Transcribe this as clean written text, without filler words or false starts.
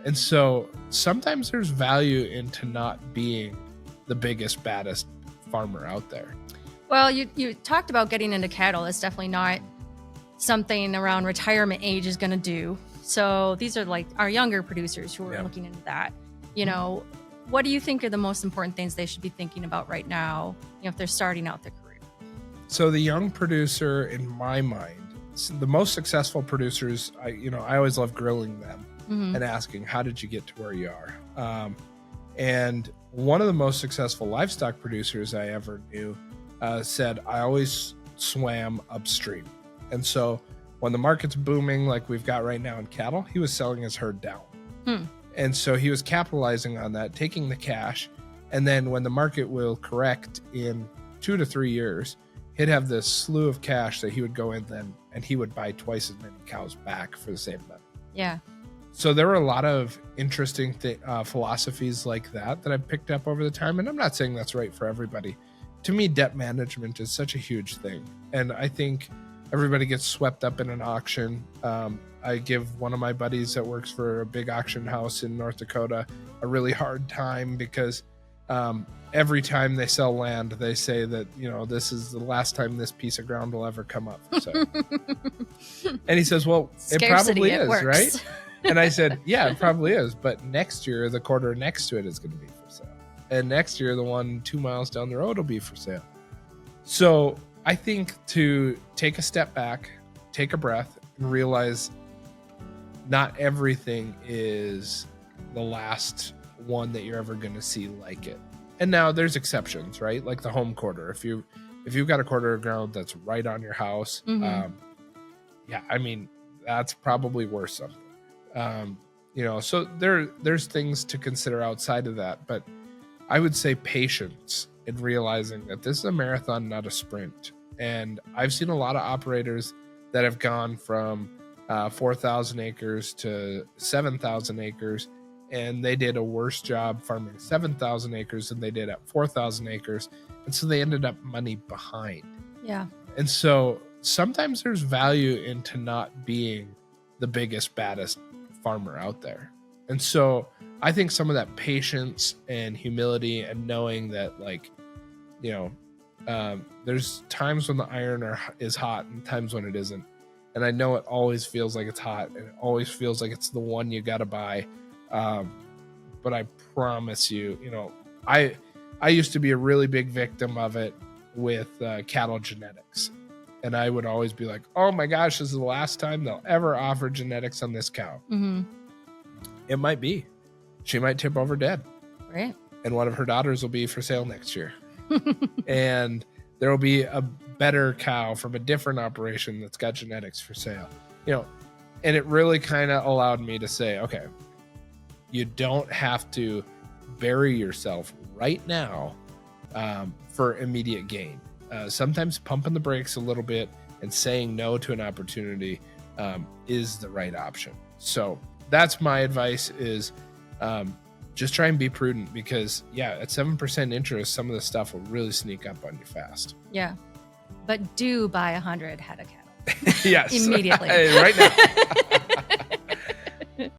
And so sometimes there's value into not being the biggest, baddest farmer out there. Well, you talked about getting into cattle. That's definitely not something around retirement age is going to do. So these are like our younger producers who are looking into that. You know, what do you think are the most important things they should be thinking about right now, if they're starting out their career? So the young producer, in my mind, the most successful producers, I always love grilling them and asking, how did you get to where you are? And one of the most successful livestock producers I ever knew said, I always swam upstream. And so when the market's booming like we've got right now in cattle, he was selling his herd down. And so he was capitalizing on that, taking the cash. And then when the market will correct in 2 to 3 years, he'd have this slew of cash that he would go in then and he would buy twice as many cows back for the same money. Yeah. So there were a lot of interesting philosophies like that I've picked up over the time. And I'm not saying that's right for everybody. To me, debt management is such a huge thing. And I think everybody gets swept up in an auction. I give one of my buddies that works for a big auction house in North Dakota a really hard time because every time they sell land, they say that, this is the last time this piece of ground will ever come up for sale. And he says, well, Scarcity, it probably is, works. Right? And I said, yeah, it probably is. But next year, the quarter next to it is going to be for sale. And next year, the one 2 miles down the road will be for sale. So I think to take a step back, take a breath, and realize not everything is the last one that you're ever going to see like it. And now there's exceptions, right? Like the home quarter. If you've got a quarter of ground that's right on your house, that's probably worth something. So there's things to consider outside of that, but I would say patience in realizing that this is a marathon, not a sprint. And I've seen a lot of operators that have gone from 4,000 acres to 7,000 acres, and they did a worse job farming 7,000 acres than they did at 4,000 acres. And so they ended up money behind. Yeah. And so sometimes there's value into not being the biggest, baddest farmer out there. And so I think some of that patience and humility and knowing that, there's times when the iron is hot and times when it isn't. And I know it always feels like it's hot and it always feels like it's the one you got to buy. But I promise you, I used to be a really big victim of it with cattle genetics. And I would always be like, oh my gosh, this is the last time they'll ever offer genetics on this cow. It might be. She might tip over dead. Right. And one of her daughters will be for sale next year. And there will be a better cow from a different operation that's got genetics for sale. And it really kind of allowed me to say, okay, you don't have to bury yourself right now for immediate gain. Sometimes pumping the brakes a little bit and saying no to an opportunity is the right option. So that's my advice is just try and be prudent because, at 7% interest, some of the stuff will really sneak up on you fast. Yeah. But do buy 100 head of cattle. Yes. Immediately. Right now.